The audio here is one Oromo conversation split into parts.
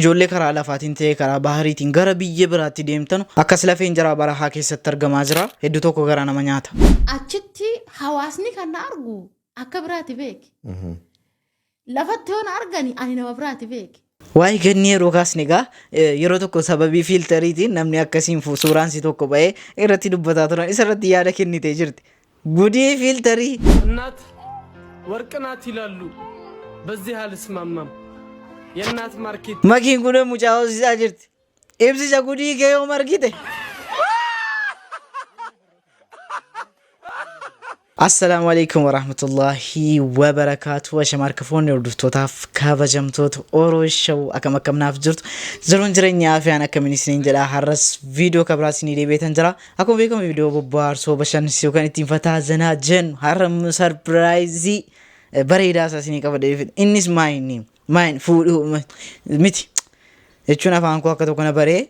ijoollee karaa lafaatiin ta'ee karaa bahariitiin gara biyya biraatti deemtanu akkas lafeen jara barahaa keessatti argamaa jira. Hedduu tokko gara nama nyaata. Achitti hawaasni kan argu akka biraatti beeki. Lafatti yoon argani ani nama biraatti beeki. Waa'ee ganni yeroo kaasne egaa yeroo tokko sababii fiiltariitiin namni akkasiin suuraan si tokko ba'ee irratti dubbataa turan isarratti yaada kennitee jirti. Gudii fiiltarii. እናት ወርቅ ናት ይላሉ በዚህ አልስማማም የእናት ማርኬት Makiin kun mucaa hoosisaa jirti. Ibsisa gudii kee yoo margite. Assalamu alaikum warahmatullahi wabarakatuh. Washamar kafoonni hordoftootaf kabajamtoota Orooshaw akkam naaf jirtu. Jiruun jireenyaa fi aan akka ministeerin jedha har'as viidiyoo kabiraatiin deebi'eetan jira. Akkuma beekamu viidiyoo bobbaarsoo bashannansiisuu kan ittiin fataazanaa jennu har'a sarpiraayizii bareedaa isaa isinii qaba deebiin. Innis maayin fuudhuu miti. Jechuun afaan koo akka tokko na baree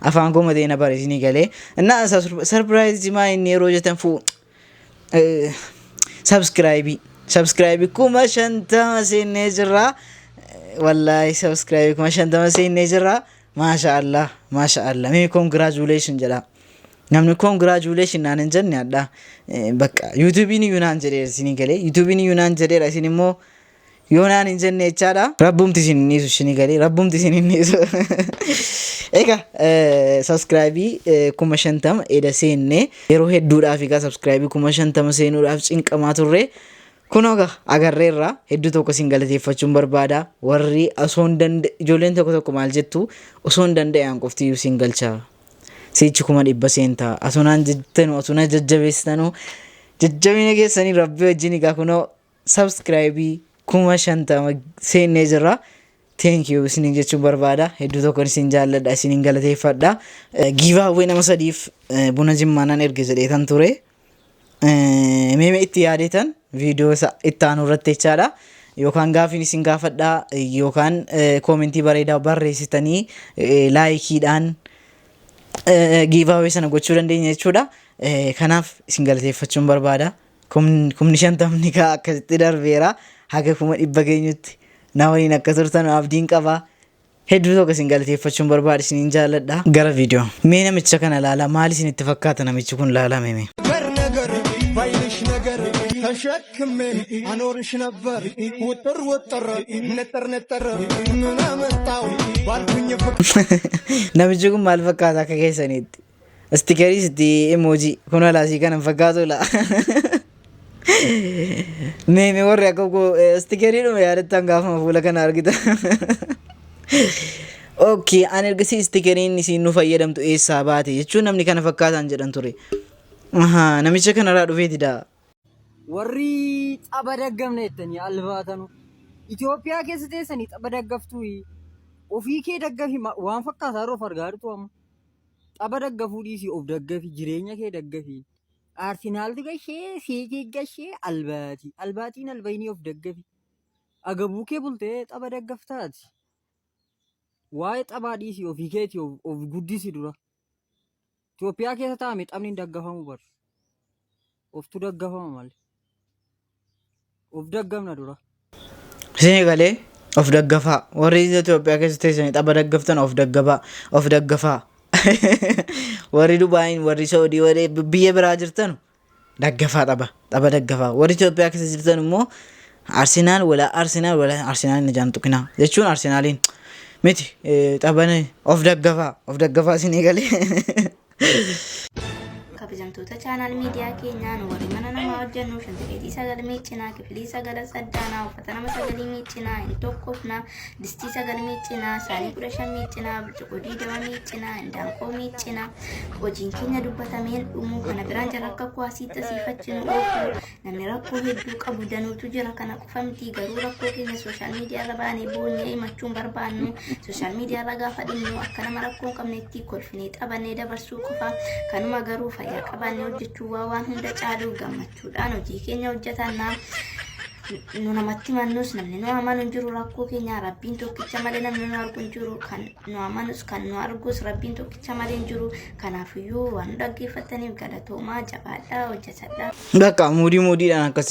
afaan koo matee na baree isinii galee. Innaa sarpiraayizii maayin yeroo jettan subscribe kuma shantama seenee jirra. Wallahi subscribe kuma shantama seenee jirra. Mashallah. Mee congratulation jedha. Namni congratulation naan hin jenne adda. Bakka YouTube'n Yunaan jedheera isinii galee. YouTube'n Yunaan jedheera isin immoo Yunaan hin jenne jechaadha. Rabbumti isin niisu isinii galee. Rabbumti isin niisu. Eka subscribe kuma shantama eda seenne yeroo hedduudhaaf egaa subscribe kuma shantama seenuudhaaf cinqamaa turre kunoga agarreerra hedduu tokko isin galateeffachuun barbaada. Warri osoo hin danda'e ijoolleen tokko maal jettu osoo hin danda'an qofti isin galcha seechi kuma dhibba seenta asunaan jettanu asuna jajjabeessanu jajjabina keessanii rabbi wajjin egaa kunoo subscribe kuma shantama seennee jirra. Thank you isin jechuun barbaada. Hedduu tokko isin jaalladha isin galateeffadha. Giveaway nama sadiif buna jimmaanaan erga jedheetan ture. Meeme itti yaadetan viidiyoo itti aanu irratti jechaadha. Yookaan gaafiin isin gaafadha yookaan koomentii bareedaa barreessitanii laayikiidhaan giveaway sana gochuu dandeenya jechuudha. Kanaaf isin galateeffachuun barbaada. Kumni shantamni akkasitti darbeera haga kuma dhibba geenyutti. Nawaniin akka turtan abdiin qaba. Hedduu tokko isin galateeffachuun barbaada isin jaalladha. Gara viidiyoo. Mee namicha kana laala maal isin itti fakkaata namichi kun laala mee? ተሸክሜ አኖርሽ ነበር ውጥር ነጠር ምን አመጣው ባልኩኝ namichi kun maal fakkaata akka keessaniitti? Istikerii sitti emoji kun alaasii kana fakkaatu la. Meeme warri akka istikerii dhuma yaadattan gaafama fuula kana argita. Okay, ani ergasii istikeriin isin nu fayyadamtu eessaa baate jechuun namni kana fakkaataan jedhan ture. Namicha kanarraa dhufeetidha. warri xaba daggamne jettanii albaatanu Itoophiyaa keessa teessanii xaba daggaftu ofii kee daggafi waan fakkaataa roof argaa jirtu amma xaba daggafuu dhiisii of daggafi jireenya kee daggafi Arsenaaltu gashee seekee gashee albaatiin albaynii of daggafi agabuu kee bultee xaba daggaftaati waa'ee xabaa dhiisii ofii keetii of guddisi dura Itoophiyaa keessa taa'ame xabni hin daggafamu bar oftu daggafama malee of daggamna dura. Isin galee of daggafaa. Warri Itoophiyaa keessa teessanii xaba daggaftan of daggafaa. Warri Dubaayin, warri Saudii, warri biyya biraa jirtan daggafaa xaba daggafaa. Warri Itoophiyaa keessa jirtan immoo Arsenaal ni jaan tuqinaa jechuun Arsenaaliin miti xabana of daggafaa isin galee. kabajamtoota chaanaal miidiyaa keenyaa nu warri mana namaa hojjennu shantakeetii sagal miiccinaa kifilii sagala saddaanaa uffata nama sagalii miiccinaa hin tokkofna distii sagal miiccinaa saanii 15 miiccinaa burcuqqoo 20 miiccinaa indaanqoo miiccinaa hojiin keenya dubbatameen dhumu kana biraan jara akka kuwaasii tasiifachinu oofu namni rakkoo hedduu qabu danuutu jira kana qofa miti garuu rakkoo keenya sooshaal miidiyaa irra baanee boonyee himachuun barbaannu sooshaal miidiyaa irra gaafa dhimnu akka nama rakkoo qabneetti kolfinee xabannee dabarsuu qofa kanuma garuu fayyaa qabaannee hojjechuu waan hunda caaluu gammachuudhaan hojii keenya hojjetannaa nu namatti mannus namni nu amanu jiru rakkoo keenya rabbiin tokkicha malee namni nu argu jiru kan nu amanus kan nu argus rabbiin tokkicha malee jiru kanaafiyyuu waan dhaggeeffataniif galatoomaa jabaadhaa hojjetadhaa. Bakka muudii akkas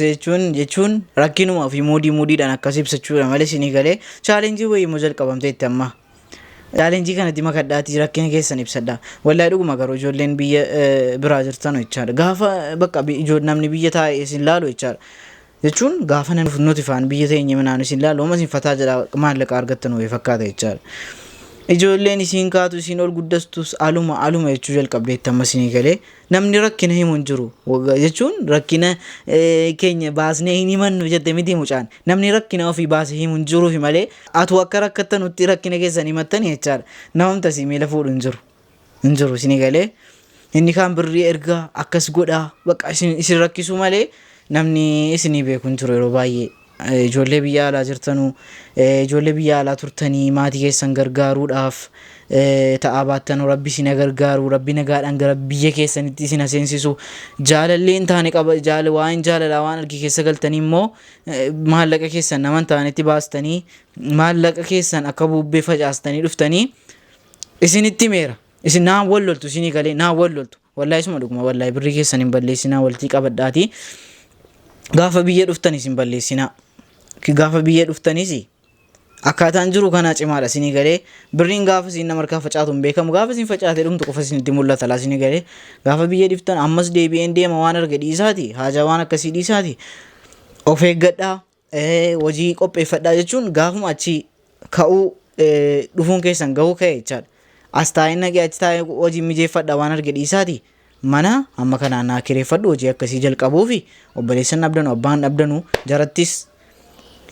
jechuun rakkinumaa fi muudii akkas ibsachuudha malee isinii galee chaalenjii wayii immoo jalqabamte itti amma. Chaalenjii kanatti makadhaatii rakkina keessan ibsadha. Wallahi dhuguma garuu ijoolleen biyya biraa jirtan jechaadha. Gaafa bakka namni biyya taa'ee isin laalu jechaadha. Jechuun gaafa nuti faan biyya teenya minaan isin laalu homas hin fataa jedha maallaqa argattan wayii fakkaata jechaadha. Ijoolleen isin kaatu isin ol guddastus aluma jechuu jalqabdeetti amma isinii galee namni rakkina himu hin jiru jechuun rakkina keenya baasnee hin himannu jette miti mucaan namni rakkina ofii baasee himu hin jiruufi malee atu akka rakkattanutti rakkina keessan himattanii jechaadha namumta isii miila fuudhu hin jiru isinii galee inni kaan birrii ergaa akkas godhaa bakka isin rakkisuu malee namni isinii beeku hin jiru yeroo baay'ee. Ijoollee biyya alaa jirtanuu ijoollee biyya alaa turtanii maatii keessan gargaaruudhaaf ta'aa baattanuu rabbi isin gargaaru rabbi nagaadhaan gara biyya keessanitti isin seensisu jaalallee hin taane qaba waan jaalalaa waan argi keessa galtanii immoo maallaqa keessan naman ta'anitti baastanii maallaqa keessan akka bubbee facaastanii dhuftanii isinitti meera isin naan wal loltu isinii galee naan wal loltu wallahi isuma dhuguma wallahi birrii keessan hin balleessinaa waltii qabadhaatii gaafa biyya dhuftan isin balleessinaa. Gaafa biyya dhuftanis akkaataan jiru kana cimaadha isinii galee birriin gaafa isin nama harkaa facaatu hin beekamu gaafa isin facaatee dhumtu qofa isinitti mul'ata laa isinii galee gaafa biyya dhuftan ammas deebi'een deema waan arga dhiisaati haajaa waan akkasii dhiisaati of eeggadhaa hojii qopheeffadhaa jechuun gaafuma achi ka'uu dhufuun keessan gahuu ka'e jechaadha as taa'ee naqee achi taa'ee hojii mijeeffadhaa waan arga dhiisaati mana amma kanaan naa kireeffadhu hojii akkasii jalqabuufi obboleessan dhabdanu abbaan dhabdanu jarattis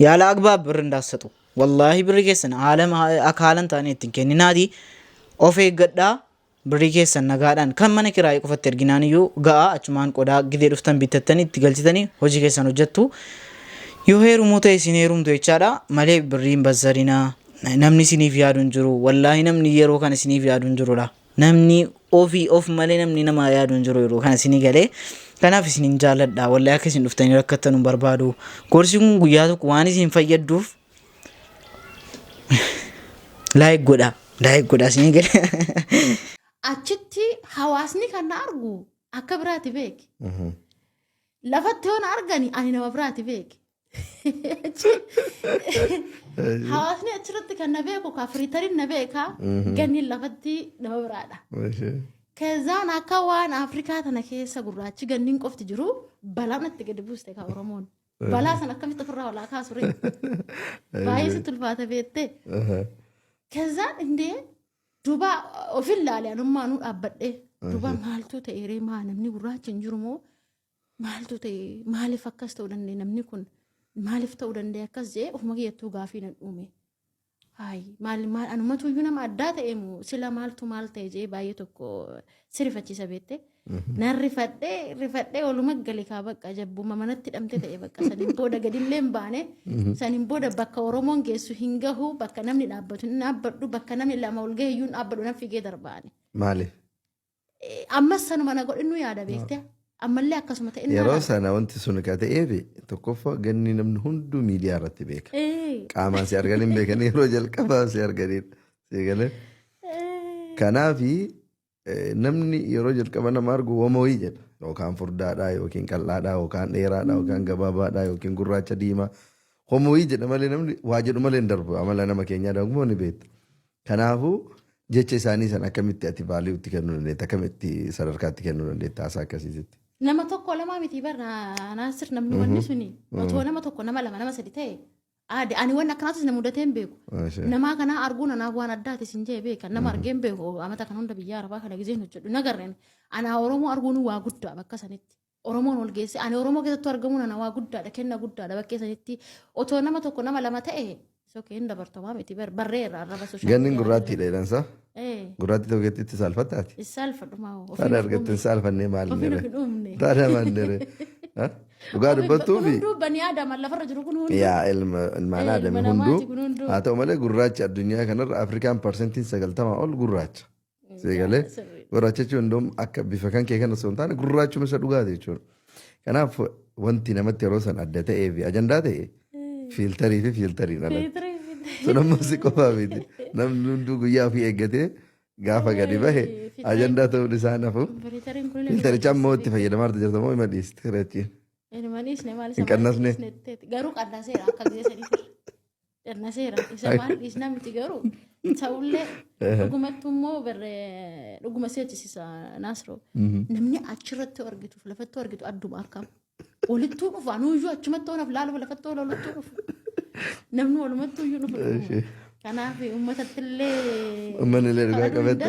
yaala agbaab birri ndaasatu wallahi birri keessan akka haalan taane ittiin kenninaati of eeggadhaa birri keessan nagaadhaan kan mana kiraayii qofatti erginaan iyyuu ga'a achumaan qodaa gidee dhuftan bitattanii itti galchitanii hojii keessan hojjettu yoo heerumuu ta'e isin heerumtu jechaadha malee birriin bazzarinaa namni isiniif yaadu hin jiru wallahi namni yeroo kana isiniif yaadu hin jirudha namni of malee namni nama yaadu hin jiru yeroo kana isinii galee kanaaf isin jaalladha wallahi akka isin dhuftanii rakkattan hin barbaadu gorsi kun guyyaa tokko waan isin fayyadduuf laayik godha isinii galee achitti hawaasni kan na argu akka biraati beeki lafatti yoo na argani ani nama biraati beeki hawaasni achirratti kan na beeku ka firiitarin na beeka ganni lafatti nama biraadha. Kezaan akka waan Afrikaa tana keessa gurraachi ganniin qofti jiru balaa natti gadi buuste ka Oromoon balaa san akkamitti ofirraa olaa kaasure baay'ee sitti ulfaata beette kezaan indee duuba ofin laalee anummaanuu dhaabbadhee duuba maaltu ta'e ree maa namni gurraachi hin jiru moo maaltu ta'e maaliif akkas ta'uu danda'e namni kun maaliif ta'uu danda'e akkas jee ofuma kiyyattuu gaafii nan dhuume. Maal anumatu iyyuu nama addaa ta'e moo sila maaltu maal ta'e jee baay'ee tokko sirifachiisa beette nan rifadhee oluma gale kaa bakka jabbuma manatti hidhamte ta'e bakka saniin booda gadillee hin baane saniin booda bakka Oromoon geessu hin gahu bakka namni dhaabbatu hin dhaabbadhu bakka namni lama ol gahee iyyuu hin dhaabbadhu nan figee darbaane. Maaliif? Ammas sanuma na godhinnu yaada beekte ammallee akkasuma ta'e yeroo sana wanti sun ka ta'eef tokkoffaa ganni namni hunduu miidiyaa irratti beeka qaamaan si argan hin beekan yeroo jalqabaa si arganidha si galee kanaafi namni yeroo jalqaba nama argu homo'ii jedha yookaan furdaadhaa yookiin qal'aadhaa yookaan dheeraadhaa yookaan gabaabaadhaa yookiin gurraacha diimaa homo'ii jedha malee namni waa jedhu malee hin darbu amala nama keenyaa dhaguma ni beekta kanaafuu jecha isaanii san akkamitti ati baaliiwutti kennuu dandeetta akkamitti sadarkaatti kennuu dandeetta haasaa akkasiisitti. Nama tokko lama miti barra naasir namni wanni suni otoo nama tokko nama lama nama sadi ta'e ani waan akkanaatis na mudatee hin beeku nama kana arguun anaaf waan addaati sin jee beeka nama argee hin beeku amata kan hunda biyya arabaa kana gizeen hojjedhu nagarreen ana Oromoo arguun waa guddaa bakka sanitti Oromoon ol geesse ani Oromoo keessatti argamuun ana waa guddaadha kenna guddaadha bakka sanitti otoo nama tokko nama lama ta'e sokeen dabartamaa miti barreera arraba sooshaal gannin gurraattiidha jedhansa gurraatti tokkotti itti saalfattaati saalfadhuma taada argatte saalfannee maal nere taada maal nere dhugaa dubbattuufi dubbanii aadama lafarra jiru kun hundi yaa ilmaan aadame hunduu haa ta'u malee gurraacha addunyaa kanarra Afrikaan parsentiin 90 ol gurraacha seegalee gurraacha jechuun akka bifa kan kee kana osoo hin taane gurraachuma isa dhugaati jechuudha kanaaf wanti namatti yeroo san adda ta'ee fi ajandaa ta'e fiiltarii fi fiiltariin alatti. Sun ammoo si qofaa miti. Namni hunduu guyyaa ofii eeggatee gaafa gadi bahe ajandaa ta'uun isaa nafu. Fiiltaricha ammoo itti fayyadamaa jirta moo ima dhiisti reechiin. Hin qannasne. Garuu qannaseera akka gisee sadii qannaseera. Isa maal dhiisna miti garuu ta'ullee dhugumatti immoo dhuguma seechisiisa Naasiroo. Namni achirratti argitu lafatti argitu adduma akkam. Walittuu dhufa nuuyyuu achumatti oonaaf laaluuf lafatti oola walittuu dhufu. Namni walumattuu iyyuu dhufu. Kanaaf uummanni illee dhugaa qabata.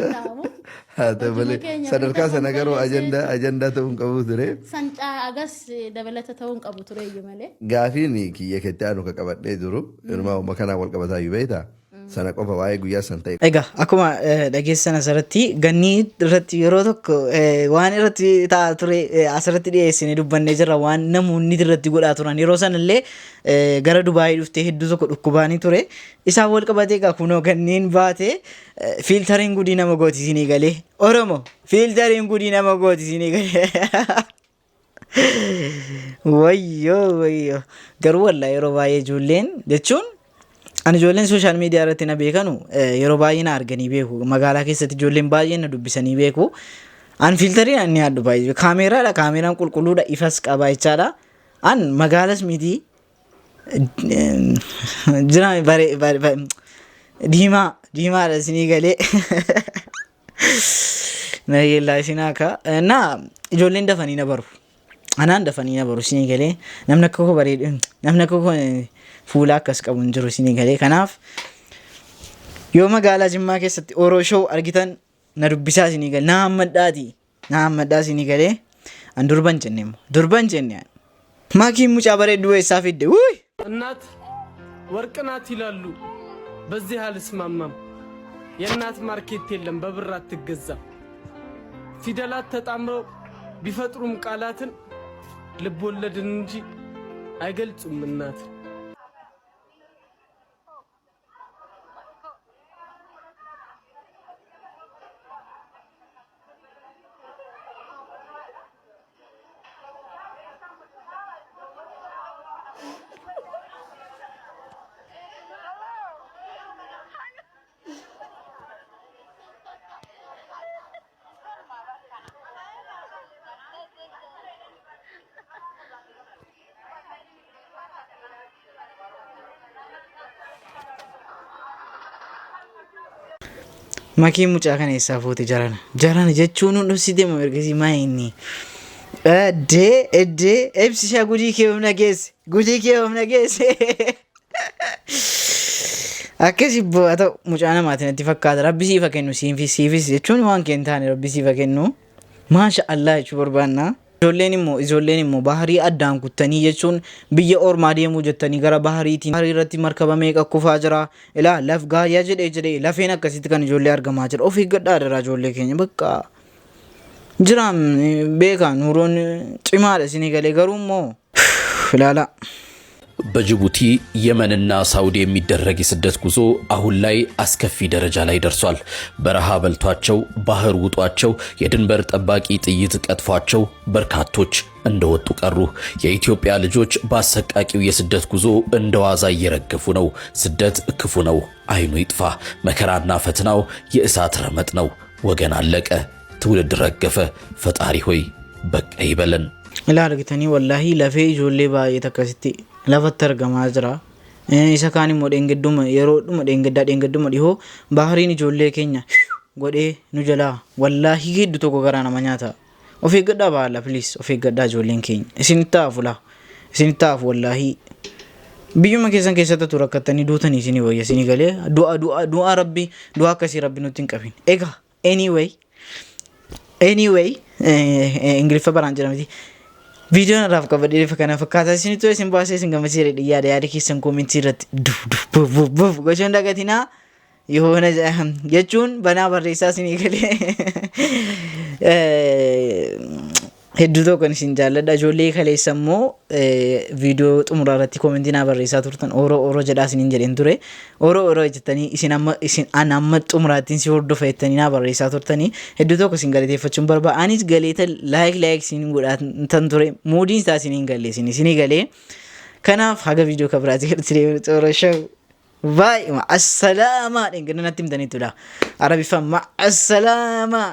Haa ta'u malee sadarkaa sana garuu ajandaa ta'uu hin qabu ture. Sancaa agas dabalata ta'uu hin qabu ture iyyuu malee. Gaafiin kiyya keetti aanu ka qabadhee jiru ilmaa uumma kanaa wal qabataa iyyuu beektaa. Sana qofa waa'ee guyyaa san ta'e. Egaa akkuma dhageessan asirratti ganni irratti yeroo tokko waan irratti taa'aa ture asirratti dhiyeessine dubbannee jirra waan namoonni irratti godhaa turan yeroo san illee gara Dubaayii dhuftee hedduu tokko dhukkubaanii ture isaan wal qabatee egaa kunoo ganniin baate fiiltariin gudii nama gootisinii galee Oromoo fiiltariin gudii nama gootisinii galee. Wayyoo garuu wallaa yeroo baay'ee ijoolleen jechuun ani ijoolleen sooshaal miidiyaa irratti na beekanu yeroo baay'ee na arganii beeku magaalaa keessatti ijoolleen baay'een na dubbisanii beeku an fiiltarii ani yaaddu baay'ee kaameeraadha kaameeraan qulqulluudha ifas qaba jechaadha an magaalas miti jira diimaadha isinii galee na yeellaa isin akka na ijoolleen dafanii na baru anaan dafanii na baru isinii galee namni akka koo bareedu namni akka koo fuula akkas qabu hin jiru isinii galee kanaaf yoo magaalaa Jimmaa keessatti Oroo show argitan na dubbisaa isinii galee na hammadhaa isinii galee an durban jenne maakiin mucaa bareedduu eessaa fidde wuuy እናት ወርቅ ናት ይላሉ በዚህ አልስማማም የእናት ማርኬት የለም በብር አትገዛ ፊደላት ተጣምረው ቢፈጥሩም ቃላትን ልብ ወለድን እንጂ አይገልጹም እናት Makiin mucaa kana eessaa fuute jarana jechuun nu dhufsite moo ergasii maa inni eddee ebsishaa gudii kee humna geesse akkasii haa ta'u mucaa namaatiin itti fakkaata rabbi siifa kennu siifis jechuun waan kee hin taane rabbi siifa kennu maasha Allah jechuu barbaanna. Ijoolleen immoo baharii addaan kuttanii jechuun biyya ormaa deemuu jettanii gara bahariitiin baharii irratti markaba meeqa kufaa jira ilaa laf gaayyaa jedhee lafeen akkasitti kan ijoollee argamaa jira of eeggadhaa dara ijoollee keenya bakka jiraan beekaa nuuroon cimaadha isinii galee garuu immoo ilaala. በጅቡቲ የመንና ሳውዲ የሚደረግ የስደት ጉዞ አሁን ላይ አስከፊ ደረጃ ላይ ደርሷል። በረሃ በልቷቸው ባህር ውጧቸው የድንበር ጠባቂ ጥይት ቀጥፏቸው በርካቶች እንደወጡ ቀሩ። የኢትዮጵያ ልጆች በአሰቃቂው የስደት ጉዞ እንደዋዛ እየረገፉ ነው። ስደት ክፉ ነው፣ አይኑ ይጥፋ። መከራና ፈተናው የእሳት ረመጥ ነው። ወገን አለቀ፣ ትውልድ ረገፈ። ፈጣሪ ሆይ በቃ ይበለን። ilaalgitanii wallaahi lafee ijoollee baay'ee takkasitti lafatti argamaa jira. Isa kaan immoo dheengadduma yeroo dhuma dheengadduma dhihoo bahariin ijoollee keenya godhee nu jalaa wallaahi hedduu tokko garaa nama nyaata. Of eeggadhaa baala please of eeggadhaa ijoolleen keenya. Isin taafu wallaahi biyyuma keessan keessatti tura akkattanii duutanii isinii wayya isinii galee du'a rabbi du'a akkasii rabbi nutti hin qabin. Egaa anyway ingiliffa baraan jedhamti. Videoon irraaf qabadhee kana fakkaata isinitti isin baasee isin gammachiisee yaada keessan koomentii irratti duf gochuun dagatinaa yoona jechuun banaa barreessaa isinii galee hedduu tokkon isin jaalladha. Ijoollee kaleessa immoo viidiyoo xumuraa irratti koomentii naa barreessaa turtan oroo jedhaa isiniin jedheen ture. Oroo jettanii isin amma xumuraattiin si hordofa jettanii naa barreessaa turtanii hedduu tokko isin galateeffachuun barbaada. Anis galeeta laayik isin godhaatan ture. Moodiin isaa isiniin galee isinii galee. Kanaaf haga viidiyoo kabiraatti galti deemu xoroshaa. Baay'ee ma'assalaamaa dhengana natti himtaniitudha. Arabiffaan ma'assalaamaa.